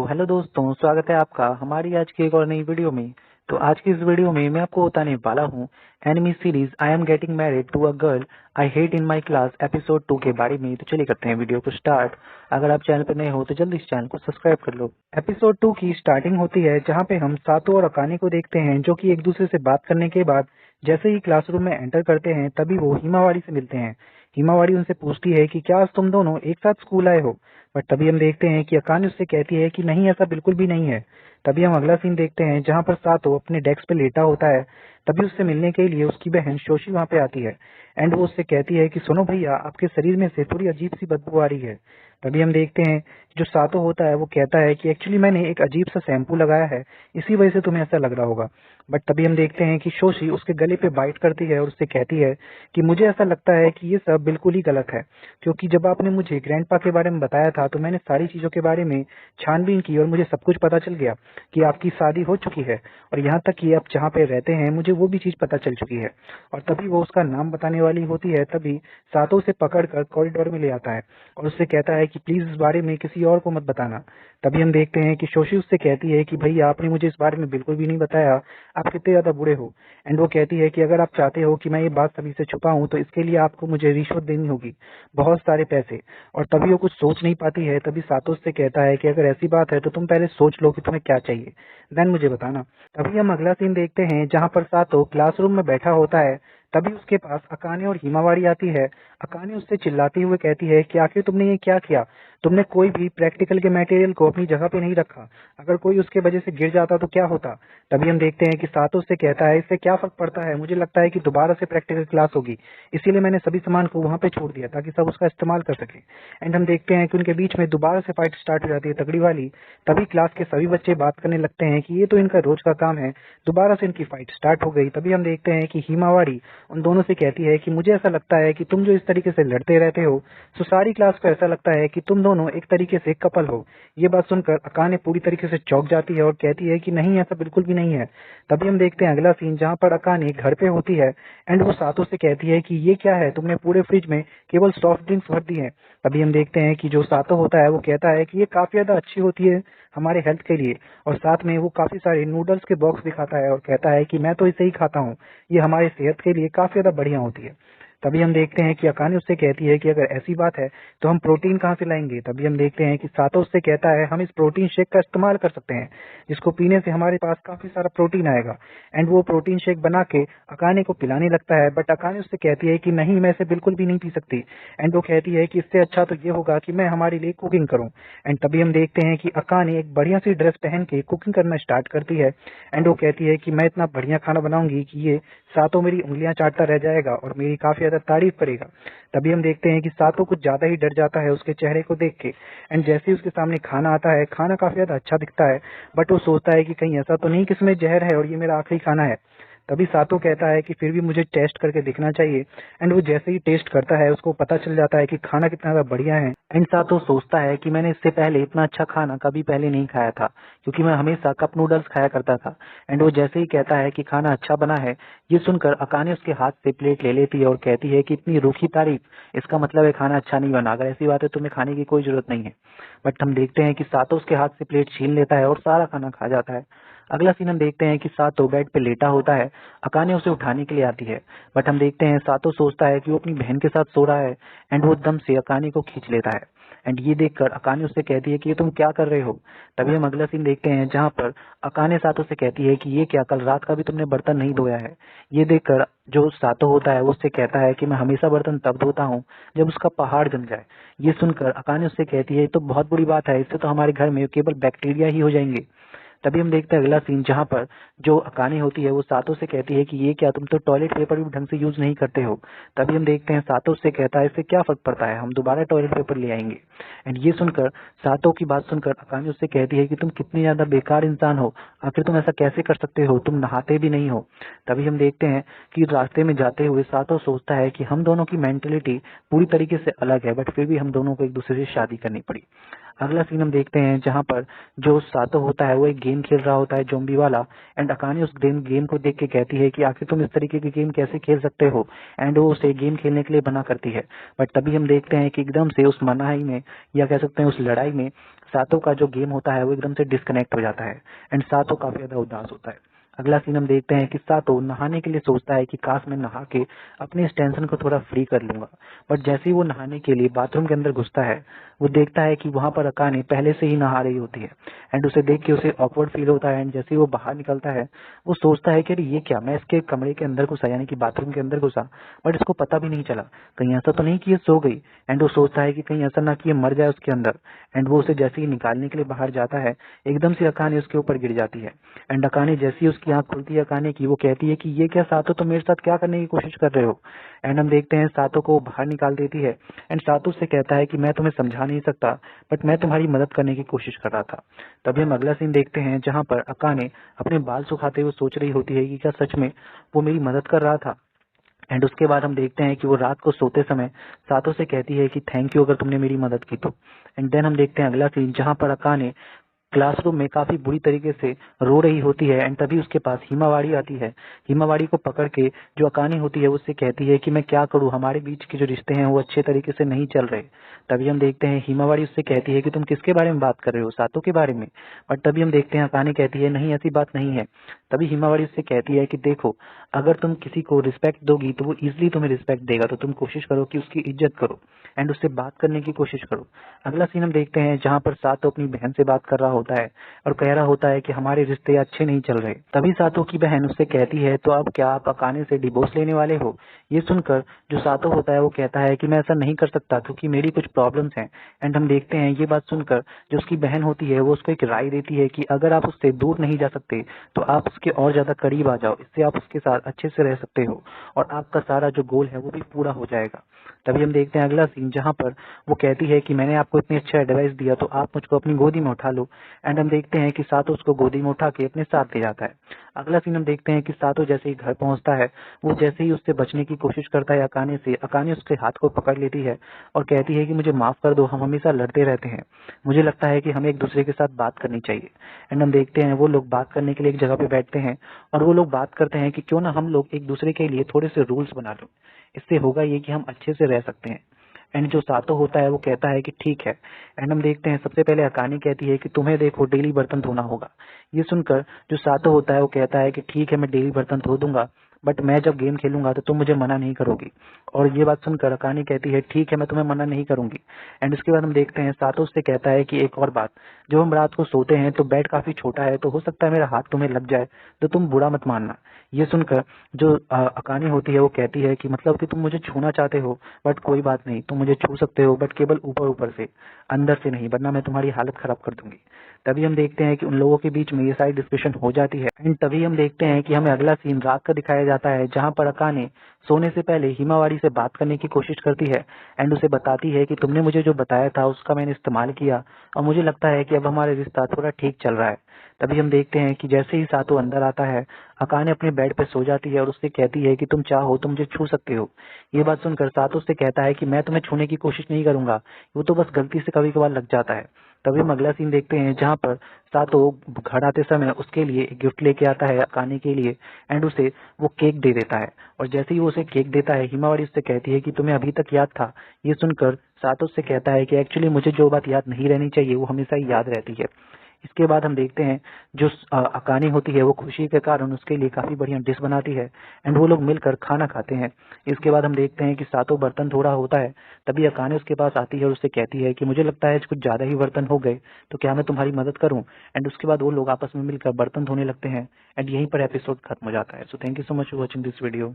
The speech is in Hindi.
तो हेलो दोस्तों, स्वागत है आपका हमारी आज की एक और नई वीडियो में। तो आज की इस वीडियो में मैं आपको बताने वाला हूँ anime series I am getting married to a girl I hate in my class episode 2 के बारे में। तो चलिए करते हैं वीडियो को स्टार्ट। अगर आप चैनल पर नए हो तो जल्दी इस चैनल को सब्सक्राइब कर लो। एपिसोड 2 की स्टार्टिंग होती है जहाँ पे हम सातो और अकाने को देखते हैं जो कि एक दूसरे से बात करने के बाद जैसे ही क्लासरूम में एंटर करते हैं तभी वो हिमावारी से मिलते हैं। हिमावारी उनसे पूछती है कि क्या आज तुम दोनों एक साथ स्कूल आए हो, बट तभी हम देखते हैं कि अकाने उससे कहती है कि नहीं, ऐसा बिल्कुल भी नहीं है। तभी हम अगला सीन देखते हैं जहां पर सातो अपने डेस्क पे लेटा होता है। तभी उससे मिलने के लिए उसकी बहन शोशी वहां पे आती है एंड वो उससे कहती है कि सुनो भैया, आपके शरीर में से थोड़ी अजीब सी बदबू आ रही है। तभी हम देखते हैं जो सातो होता है वो कहता है कि एक्चुअली मैंने एक अजीब सा शैम्पू लगाया है, इसी वजह से तुम्हें ऐसा लग रहा होगा। बट तभी हम देखते हैं कि शोशी उसके गले पे बाइट करती है और उससे कहती है कि मुझे ऐसा लगता है कि ये सब बिल्कुल ही गलत है, क्योंकि जब आपने मुझे ग्रैंडपा के बारे में बताया था तो मैंने सारी चीजों के बारे में छानबीन की और मुझे सब कुछ पता चल गया कि आपकी शादी हो चुकी है और यहाँ तक कि आप जहाँ पे रहते हैं मुझे वो भी चीज पता चल चुकी है। और तभी वो उसका नाम बताने वाली होती है, तभी सातो उसे पकड़कर कॉरिडोर में ले आता है और उससे कहता है कि प्लीज इस बारे में किसी और को मत बताना। तभी हम देखते हैं कि शोशी उससे कहती है कि भैया, आपने मुझे इस बारे में बिल्कुल भी नहीं बताया, आप कितने ज्यादा बुरे हो। एंड वो कहती है कि अगर आप चाहते हो कि मैं ये बात सभी से छुपाऊं तो इसके लिए आपको मुझे रिश्वत देनी होगी, बहुत सारे पैसे। और तभी वो कुछ सोच नहीं पाती है। तभी सातो उससे कहता है कि अगर ऐसी बात है तो तुम पहले सोच लो कि तुम्हें क्या चाहिए, देन मुझे बताना। तभी हम अगला सीन देखते हैं जहां पर सातो क्लासरूम में बैठा होता है। तभी उसके पास अकाने और हिमावारी आती है। अकाने उससे चिल्लाते हुए कहती है कि आखिर तुमने ये क्या किया, तुमने कोई भी प्रैक्टिकल के मटेरियल को अपनी जगह पे नहीं रखा, अगर कोई उसके वजह से गिर जाता तो क्या होता। तभी हम देखते हैं कि सातो उससे कहता है इससे क्या फर्क पड़ता है, मुझे लगता है कि दोबारा से प्रैक्टिकल क्लास होगी, इसीलिए मैंने सभी सामान को वहां पे छोड़ दिया ताकि सब उसका इस्तेमाल कर सके। एंड हम देखते हैं कि उनके बीच में दोबारा से फाइट स्टार्ट हो जाती है, तगड़ी वाली। तभी क्लास के सभी बच्चे बात करने लगते हैं कि ये तो इनका रोज का काम है। दोबारा से इनकी फाइट स्टार्ट हो गई। तभी हम देखते हैं कि हिमावारी उन दोनों से कहती है कि मुझे ऐसा लगता है कि तुम जो इस तरीके से लड़ते रहते हो तो सारी क्लास को ऐसा लगता है कि तुम दोनों एक तरीके से कपल हो। ये बात सुनकर अकाने पूरी तरीके से चौंक जाती है और कहती है कि नहीं, ऐसा बिल्कुल भी नहीं है। तभी हम देखते हैं अगला सीन जहां पर अकाने घर पे होती है एंड वो सातो से कहती है कि ये क्या है, तुमने पूरे फ्रिज में केवल सॉफ्ट ड्रिंक्स भर दी है। तभी हम देखते हैं कि जो सातो होता है वो कहता है कि ये काफी ज्यादा अच्छी होती है हमारे हेल्थ के लिए, और साथ में वो काफी सारे नूडल्स के बॉक्स दिखाता है और कहता है कि मैं तो इसे ही खाता हूँ, ये हमारे सेहत के लिए काफी ज्यादा बढ़िया होती है। तभी हम देखते हैं कि अकाने उससे कहती है कि अगर ऐसी बात है तो हम प्रोटीन कहाँ से लाएंगे। तभी हम देखते हैं कि सातो उससे कहता है हम इस प्रोटीन शेक का इस्तेमाल कर सकते हैं, जिसको पीने से हमारे पास काफी सारा प्रोटीन आएगा। एंड वो प्रोटीन शेक बना के अकाने को पिलाने लगता है, बट अकाने उससे कहती है कि नहीं, मैं इसे बिल्कुल भी नहीं पी सकती। एंड वो कहती है कि इससे अच्छा तो ये होगा कि मैं हमारे लिए कुकिंग करूं। एंड तभी हम देखते हैं कि अकाने एक बढ़िया सी ड्रेस पहन के कुकिंग करना स्टार्ट करती है एंड वो कहती है कि मैं इतना बढ़िया खाना बनाऊंगी कि ये सातो मेरी उंगलियां चाटता रह जाएगा और मेरी काफी ज्यादा तारीफ करेगा। तभी हम देखते हैं कि सातो कुछ ज्यादा ही डर जाता है उसके चेहरे को देख के। एंड जैसे ही उसके सामने खाना आता है, खाना काफी ज्यादा अच्छा दिखता है, बट वो सोचता है कि कहीं ऐसा तो नहीं कि इसमें जहर है और ये मेरा आखिरी खाना है। तभी सातो कहता है कि फिर भी मुझे टेस्ट करके देखना चाहिए। एंड वो जैसे ही टेस्ट करता है उसको पता चल जाता है कि खाना कितना ज्यादा बढ़िया है। एंड सातो सोचता है कि मैंने इससे पहले इतना अच्छा खाना कभी पहले नहीं खाया था, क्योंकि मैं हमेशा कप नूडल्स खाया करता था। एंड वो जैसे ही कहता है कि खाना अच्छा बना है, ये सुनकर अकाने उसके हाथ से प्लेट ले लेती है और कहती है कि इतनी रूखी तारीफ, इसका मतलब है खाना अच्छा नहीं बना, अगर ऐसी बात है तुम्हें खाने की कोई जरूरत नहीं है। बट हम देखते हैं कि सातो उसके हाथ से प्लेट छीन लेता है और सारा खाना खा जाता है। अगला सीन हम देखते हैं कि सातो बेड पे लेटा होता है। अकाने उसे उठाने के लिए आती है, बट हम देखते हैं सातो सोचता है कि वो अपनी बहन के साथ सो रहा है एंड वो दम से अकाने को खींच लेता है। एंड ये देखकर अकाने उससे कहती है कि ये तुम क्या कर रहे हो। तभी हम अगला सीन देखते हैं जहां पर अकाने सातो से कहती है कि ये क्या, कल रात का भी तुमने बर्तन नहीं धोया है। ये देखकर जो सातो होता है वो उससे कहता है कि मैं हमेशा बर्तन तब धोता हूँ जब उसका पहाड़ जम जाए। ये सुनकर अकाने उससे कहती है ये तो बहुत बुरी बात है, इससे तो हमारे घर में केवल बैक्टीरिया ही हो जाएंगे। तभी हम देखते हैं अगला सीन जहां पर जो अकाने होती है वो सातो से कहती है कि ये क्या, तुम तो टॉयलेट पेपर भी ढंग से यूज नहीं करते हो। तभी हम देखते हैं सातो उससे कहता है इससे क्या फर्क पड़ता है, हम दोबारा टॉयलेट पेपर ले आएंगे। एंड ये सुनकर सातो की बात सुनकर अकाने उससे कहती है कि तुम कितनी ज्यादा बेकार इंसान हो, आखिर तुम ऐसा कैसे कर सकते हो, तुम नहाते भी नहीं हो। तभी हम देखते हैं कि रास्ते में जाते हुए सातो सोचता है कि हम दोनों की मेंटेलिटी पूरी तरीके से अलग है, बट फिर भी हम दोनों को एक दूसरे से शादी करनी पड़ी। अगला सीन हम देखते हैं जहाँ पर जो सातो होता है वो एक गेम खेल रहा होता है ज़ॉम्बी वाला। एंड अकाने उस गेम को देख के कहती है कि आखिर तुम इस तरीके की गेम कैसे खेल सकते हो। एंड वो उसे गेम खेलने के लिए मना करती है। बट तभी हम देखते हैं कि एकदम से उस मनाही में या कह सकते हैं उस लड़ाई में सातो का जो गेम होता है वो एकदम से डिस्कनेक्ट हो जाता है। एंड सातो काफी ज्यादा उदास होता है। अगला सीन हम देखते हैं कि सातो नहाने के लिए सोचता है कि काश मैं नहा के अपने इस टेंशन को थोड़ा फ्री कर लूंगा। बट जैसे ही वो नहाने के लिए बाथरूम के अंदर घुसता है वो देखता है कि वहां पर अकाने पहले से ही नहा रही होती है। एंड उसे देख के उसे ऑकवर्ड फील होता है। एंड जैसे ही वो बाहर निकलता है वो सोचता है कि अरे ये क्या, मैं इसके कमरे के अंदर घुसा यानी कि बाथरूम के अंदर घुसा बट इसको पता भी नहीं चला, कहीं ऐसा तो नहीं कि ये सो गई। एंड वो सोचता है कि कहीं ऐसा ना कि ये मर जाए उसके अंदर। एंड वो उसे जैसे ही निकालने के लिए बाहर जाता है एकदम से अकाने उसके ऊपर गिर जाती है। एंड अकाने जैसे ही उसकी आंख खुलती है अकाने की, वो कहती है कि ये क्या सातो, तुम मेरे साथ क्या करने की कोशिश कर रहे हो। एंड हम देखते हैं सातो को बाहर निकाल देती है। एंड सातो से कहता है कि मैं तुम्हें समझा नहीं सकता बट मैं तुम्हारी मदद करने की कोशिश कर रहा था। तभी हम अगला सीन देखते हैं जहां पर अकाने अपने बाल सुखाते हुए सोच रही होती है कि क्या सच में वो मेरी मदद कर रहा था। एंड उसके बाद हम देखते हैं कि वो रात को सोते समय सातो से कहती है कि थैंक यू अगर तुमने मेरी मदद की तो। एंड देन हम देखते हैं अगला सीन जहां पर अकाने क्लासरूम में काफी बुरी तरीके से रो रही होती है। एंड तभी उसके पास हिमावारी आती है। हिमावारी को पकड़ के जो अकानी होती है उससे कहती है कि मैं क्या करूं, हमारे बीच के जो रिश्ते हैं वो अच्छे तरीके से नहीं चल रहे। तभी हम देखते हैं हिमावारी उससे कहती है कि तुम किसके बारे में बात कर रहे हो, सातो के बारे में। बट तभी हम देखते हैं अकानी कहती है नहीं ऐसी बात नहीं है। तभी हिमावारी उससे कहती है कि देखो, अगर तुम किसी को रिस्पेक्ट दोगी तो वो इजिली तुम्हें रिस्पेक्ट देगा, तो तुम कोशिश करो कि उसकी इज्जत करो एंड उससे बात करने की कोशिश करो। अगला सीन हम देखते हैं जहां पर सातो अपनी बहन से बात कर रहा होता है और कह रहा होता है कि हमारे रिश्ते अच्छे नहीं चल रहे। तभी सातो की बहन उससे कहती है तो अब क्या आप अकाने से डिवोर्स लेने वाले हो। ये सुनकर जो सातो होता है वो कहता है कि मैं ऐसा नहीं कर सकता क्योंकि मेरी कुछ प्रॉब्लम्स हैं। एंड हम देखते हैं ये बात सुनकर जो उसकी बहन होती है वो उसको एक राय देती है कि अगर आप उससे दूर नहीं जा सकते तो आप उसके और ज्यादा करीब आ जाओ, इससे आप उसके साथ अच्छे से रह सकते हो और आपका सारा जो गोल है वो भी पूरा हो जाएगा। तभी हम देखते हैं अगला सीन जहां पर वो कहती है कि मैंने आपको इतनी अच्छा एडवाइस दिया तो आप मुझको अपनी गोदी में उठा लो। एंड हम देखते हैं कि सातो उसको गोदी में उठा के अपने साथ ले जाता है। अगला सीन हम देखते हैं कि सातो जैसे ही घर पहुंचता है वो जैसे ही उससे बचने की कोशिश करता है अकाने से, अकाने उसके हाथ को पकड़ लेती है और कहती है कि मुझे माफ कर दो, हम हमेशा लड़ते रहते हैं, मुझे लगता है कि हमें एक दूसरे के साथ बात करनी चाहिए। एंड हम देखते हैं वो लोग बात करने के लिए एक जगह पे बैठते हैं और वो लोग बात करते हैं कि क्यों ना हम लोग एक दूसरे के लिए थोड़े से रूल्स बना लो, इससे होगा ये कि हम अच्छे से रह सकते हैं। एंड जो सातो होता है वो कहता है कि ठीक है। एंड हम देखते हैं सबसे पहले अकानी कहती है कि तुम्हें देखो डेली बर्तन धोना होगा। ये सुनकर जो सातो होता है वो कहता है कि ठीक है मैं डेली बर्तन धो दूंगा बट मैं जब गेम खेलूंगा तो तुम मुझे मना नहीं करोगी। और ये बात सुनकर अकानी कहती है ठीक है मैं तुम्हें मना नहीं करूंगी। एंड उसके बाद हम देखते हैं सातो उससे कहता है कि एक और बात, जब हम रात को सोते हैं तो बेड काफी छोटा है तो हो सकता है मेरा हाथ तुम्हें लग जाए, तो तुम बुरा मत मानना। ये सुनकर जो अकानी होती है वो कहती है कि मतलब कि तुम मुझे छूना चाहते हो बट कोई बात नहीं, तुम मुझे छू सकते हो बट केवल ऊपर ऊपर से, अंदर से नहीं, वरना मैं तुम्हारी हालत खराब कर दूंगी। तभी हम देखते हैं कि उन लोगों के बीच में ये सारी डिस्कशन हो जाती है। एंड तभी हम देखते हैं कि हमें अगला सीन रात का दिखाया जाता है जहां पर अकाने सोने से पहले हिमावारी से बात करने की कोशिश करती है एंड उसे बताती है कि तुमने मुझे जो बताया था उसका मैंने इस्तेमाल किया और मुझे लगता है कि अब हमारा रिश्ता थोड़ा ठीक चल रहा है। तभी हम देखते हैं कि जैसे ही सातो अंदर आता है अकाने अपने बेड पे सो जाती है और उससे कहती है कि तुम चाहो तो मुझे छू सकते हो। ये बात सुनकर सातो उससे कहता है कि मैं तुम्हें छूने की कोशिश नहीं करूंगा, वो तो बस गलती से कभी कभार लग जाता है। तभी हम अगला सीन देखते हैं जहां पर सातो घर आते समय उसके लिए एक गिफ्ट लेके आता है अकाने के लिए एंड उसे वो केक दे देता है। और जैसे ही वो उसे केक देता है हिमावारी उससे कहती है कि तुम्हें अभी तक याद था। ये सुनकर सातो उससे कहता है कि एक्चुअली मुझे जो बात याद नहीं रहनी चाहिए वो हमेशा ही याद रहती है। इसके बाद हम देखते हैं जो अकानी होती है वो खुशी के कारण उसके लिए काफी बढ़िया डिश बनाती है एंड वो लोग मिलकर खाना खाते हैं। इसके बाद हम देखते हैं कि सातो बर्तन धो रहा होता है। तभी अकाने उसके पास आती है और उससे कहती है कि मुझे लगता है कुछ ज्यादा ही बर्तन हो गए, तो क्या मैं तुम्हारी मदद करूं। एंड उसके बाद वो लोग आपस में मिलकर बर्तन धोने लगते हैं एंड यहीं पर एपिसोड खत्म हो जाता है। So thank you so much for watching this video.